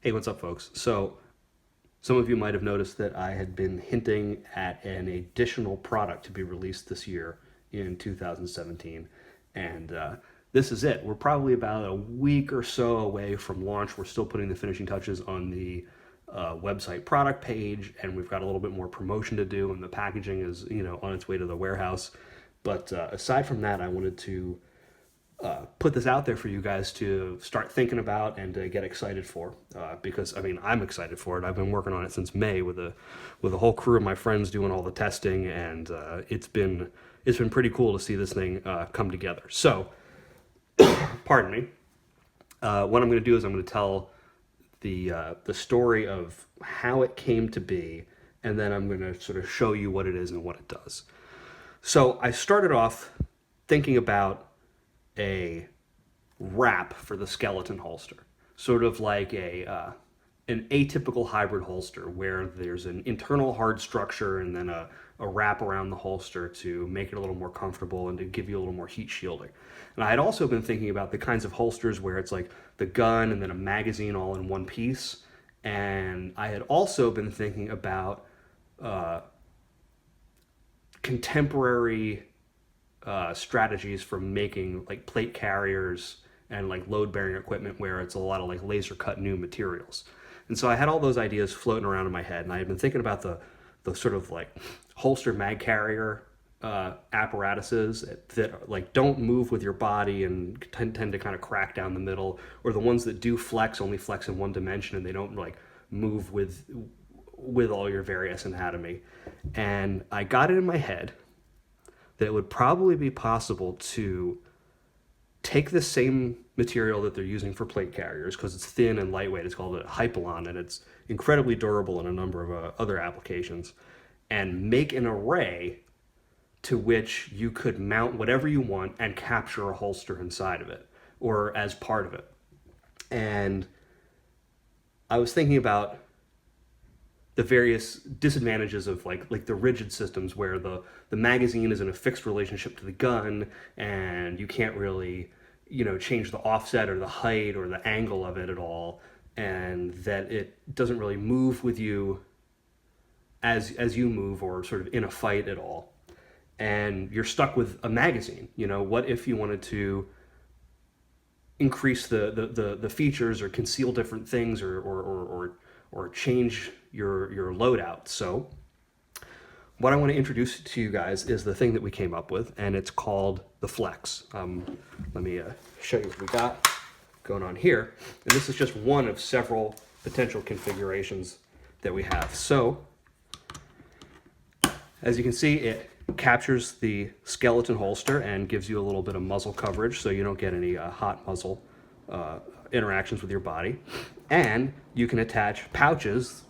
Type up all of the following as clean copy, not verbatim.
Hey, what's up, folks? So, some of you might have noticed that I had been hinting at an additional product to be released this year in 2017. And this is it. We're probably about a week or so away from launch. We're still putting the finishing touches on the website product page, and we've got a little bit more promotion to do, and the packaging is, on its way to the warehouse. But aside from that, I wanted to put this out there for you guys to start thinking about and to get excited for. Because I mean, I'm excited for it. I've been working on it since May with a whole crew of my friends doing all the testing, and it's been pretty cool to see this thing come together. So, pardon me. What I'm going to do is I'm going to tell the story of how it came to be, and then I'm going to sort of show you what it is and what it does. So I started off thinking about a wrap for the skeleton holster, sort of like an atypical hybrid holster where there's an internal hard structure and then a wrap around the holster to make it a little more comfortable and to give you a little more heat shielding. And I had also been thinking about the kinds of holsters where it's like the gun and then a magazine all in one piece. And I had also been thinking about contemporary strategies for making like plate carriers and like load bearing equipment where it's a lot of like laser cut new materials. And so I had all those ideas floating around in my head, and I had been thinking about the sort of like holster mag carrier apparatuses that like don't move with your body and tend to kind of crack down the middle, or the ones that do flex only flex in one dimension and they don't like move with all your various anatomy. And I got it in my head that it would probably be possible to take the same material that they're using for plate carriers, because it's thin and lightweight. It's called a Hypalon, and it's incredibly durable in a number of other applications, and make an array to which you could mount whatever you want and capture a holster inside of it or as part of it. And I was thinking about the various disadvantages of like the rigid systems where the magazine is in a fixed relationship to the gun, and you can't really change the offset or the height or the angle of it at all, and that it doesn't really move with you as you move or sort of in a fight at all, and you're stuck with a magazine. What if you wanted to increase the features or conceal different things or change your loadout? So what I want to introduce to you guys is the thing that we came up with, and it's called the Flex. Let me show you what we got going on here. And this is just one of several potential configurations that we have. So as you can see, it captures the skeleton holster and gives you a little bit of muzzle coverage so you don't get any hot muzzle interactions with your body. And you can attach pouches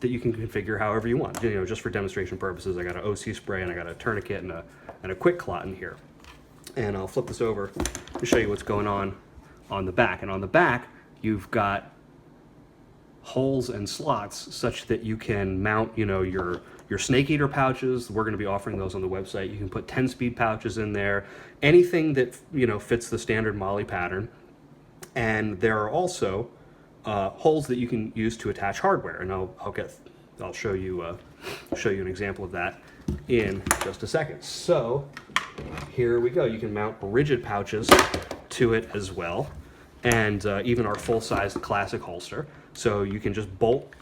that you can configure however you want. Just for demonstration purposes, I got an OC spray and I got a tourniquet and a quick clot in here. And I'll flip this over to show you what's going on the back. And on the back, you've got holes and slots such that you can mount, your snake eater pouches. We're going to be offering those on the website. You can put 10-speed pouches in there, anything that fits the standard MOLLE pattern. And there are also holes that you can use to attach hardware, and I'll show you an example of that in just a second. So here we go. You can mount rigid pouches to it as well, and even our full-size classic holster. So you can just bolt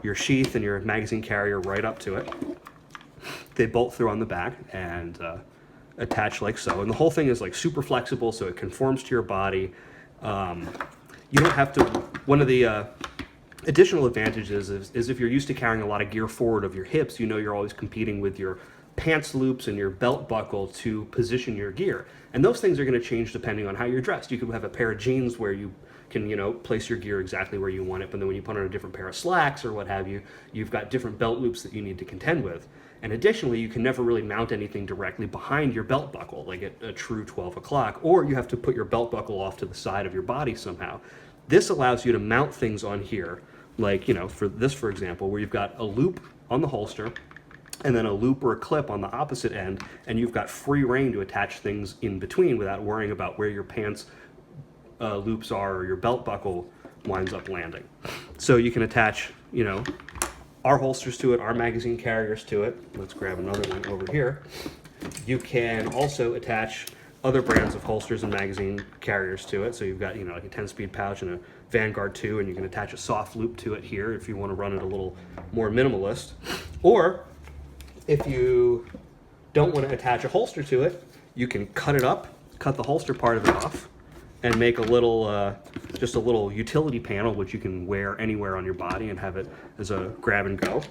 your sheath and your magazine carrier right up to it. They bolt through on the back and attach like so, and the whole thing is like super flexible, so it conforms to your body. You don't have to. One of the additional advantages is if you're used to carrying a lot of gear forward of your hips, you're always competing with your pants loops and your belt buckle to position your gear. And those things are going to change depending on how you're dressed. You could have a pair of jeans where you can, place your gear exactly where you want it, but then when you put on a different pair of slacks or what have you, you've got different belt loops that you need to contend with. And additionally, you can never really mount anything directly behind your belt buckle, like at a true 12 o'clock, or you have to put your belt buckle off to the side of your body somehow. This allows you to mount things on here, like, for example, where you've got a loop on the holster, and then a loop or a clip on the opposite end, and you've got free reign to attach things in between without worrying about where your pants loops are or your belt buckle winds up landing. So you can attach, you know, our holsters to it, our magazine carriers to it. Let's grab another one over here. You can also attach other brands of holsters and magazine carriers to it. So you've got, you know, like a 10-speed pouch and a Vanguard 2, and you can attach a soft loop to it here if you want to run it a little more minimalist. Or if you don't want to attach a holster to it, you can cut it up, cut the holster part of it off, and make a little, just a little utility panel, which you can wear anywhere on your body and have it as a grab and go.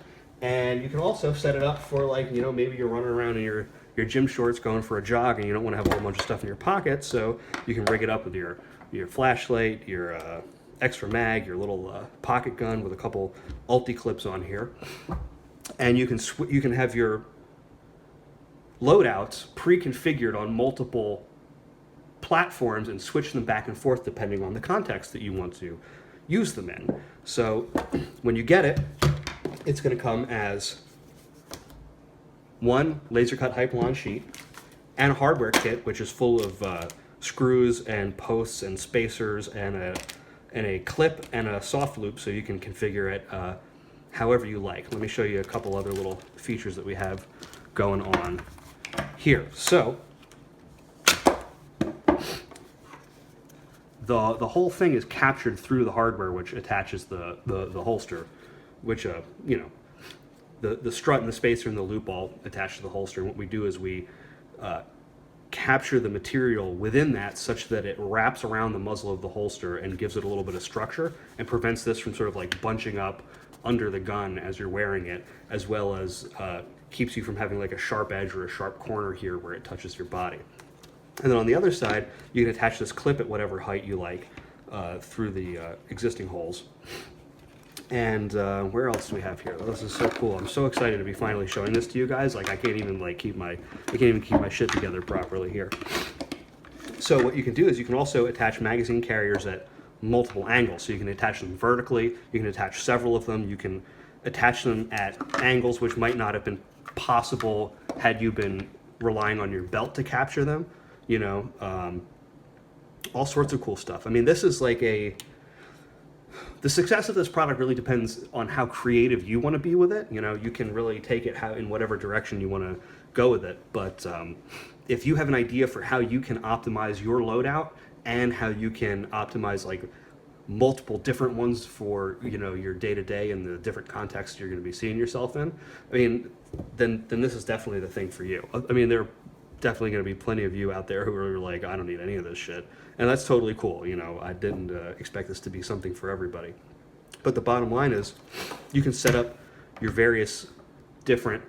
And you can also set it up for, like, you know, maybe you're running around in your gym shorts going for a jog and you don't want to have a whole bunch of stuff in your pocket, so you can rig it up with your flashlight, your extra mag, your little pocket gun with a couple ulti clips on here. And you can have your loadouts pre-configured on multiple platforms and switch them back and forth depending on the context that you want to use them in. So when you get it, it's going to come as one laser cut Hypalon sheet and a hardware kit, which is full of screws and posts and spacers and a clip and a soft loop, so you can configure it however you like. Let me show you a couple other little features that we have going on here. So the whole thing is captured through the hardware, which attaches the holster, which you know, the strut and the spacer and the loop all attach to the holster. And what we do is we capture the material within that such that it wraps around the muzzle of the holster and gives it a little bit of structure and prevents this from sort of like bunching up under the gun as you're wearing it, as well as keeps you from having like a sharp edge or a sharp corner here where it touches your body. And then on the other side, you can attach this clip at whatever height you like through the existing holes. And where else do we have here? This is so cool. I'm so excited to be finally showing this to you guys. Like, I can't even keep my shit together properly here. So what you can do is you can also attach magazine carriers at multiple angles. So you can attach them vertically, you can attach several of them, you can attach them at angles which might not have been possible had you been relying on your belt to capture them, you know, all sorts of cool stuff. I mean, this is like the success of this product really depends on how creative you want to be with it. You know, you can really take it in whatever direction you want to go with it. But if you have an idea for how you can optimize your loadout and how you can optimize like multiple different ones for, you know, your day-to-day and the different contexts you're going to be seeing yourself in, I mean, then this is definitely the thing for you. I mean, there are definitely going to be plenty of you out there who are like, I don't need any of this shit. And that's totally cool. You know, I didn't expect this to be something for everybody. But the bottom line is you can set up your various different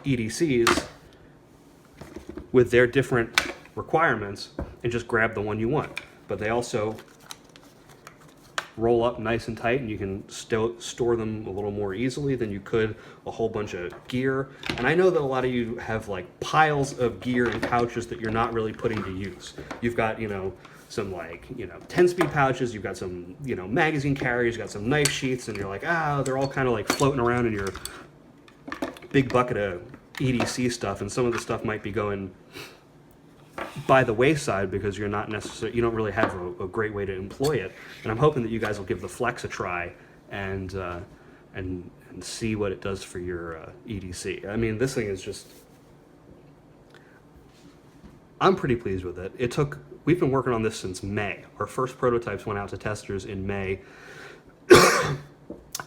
EDCs with their different requirements and just grab the one you want. But they also roll up nice and tight, and you can store them a little more easily than you could a whole bunch of gear. And I know that a lot of you have like piles of gear and pouches that you're not really putting to use. You've got, you know, some like, you know, 10-speed pouches, you've got some, you know, magazine carriers, you've got some knife sheaths, and you're like, they're all kind of like floating around in your big bucket of EDC stuff, and some of the stuff might be going by the wayside because you don't really have a great way to employ it. And I'm hoping that you guys will give the Flex a try and see what it does for your EDC. I mean, this thing is just, I'm pretty pleased with it. We've been working on this since May. Our first prototypes went out to testers in May,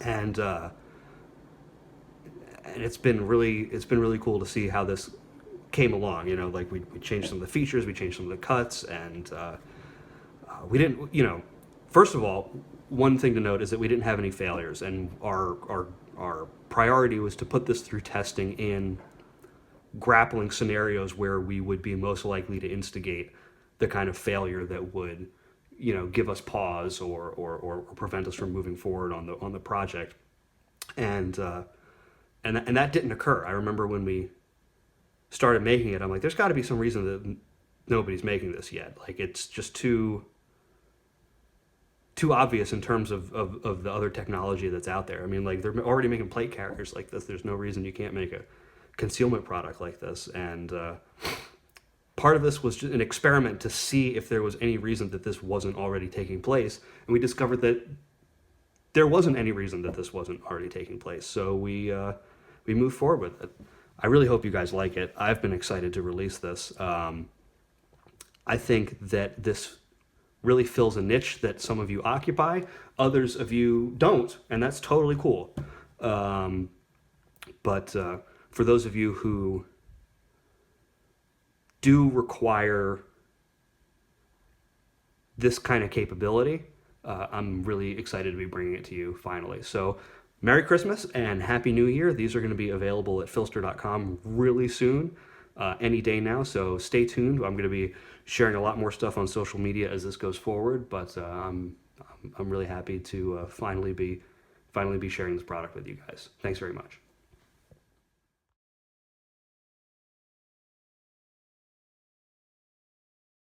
and it's been really cool to see how this came along. You know, like we changed some of the features, we changed some of the cuts, and we didn't, you know, first of all, one thing to note is that we didn't have any failures, and our priority was to put this through testing in grappling scenarios where we would be most likely to instigate the kind of failure that would, you know, give us pause or prevent us from moving forward on the project. And that didn't occur. I remember when we started making it, I'm like, there's got to be some reason that nobody's making this yet. Like, it's just too obvious in terms of the other technology that's out there. I mean, like, they're already making plate carriers like this. There's no reason you can't make a concealment product like this. And part of this was just an experiment to see if there was any reason that this wasn't already taking place, and we discovered that there wasn't any reason that this wasn't already taking place. So we moved forward with it. I really hope you guys like it. I've been excited to release this. I think that this really fills a niche that some of you occupy, others of you don't, and that's totally cool. But for those of you who do require this kind of capability, I'm really excited to be bringing it to you finally. So Merry Christmas and Happy New Year. These are going to be available at PHLster.com really soon, any day now, so stay tuned. I'm going to be sharing a lot more stuff on social media as this goes forward, but I'm really happy to finally be sharing this product with you guys. Thanks very much.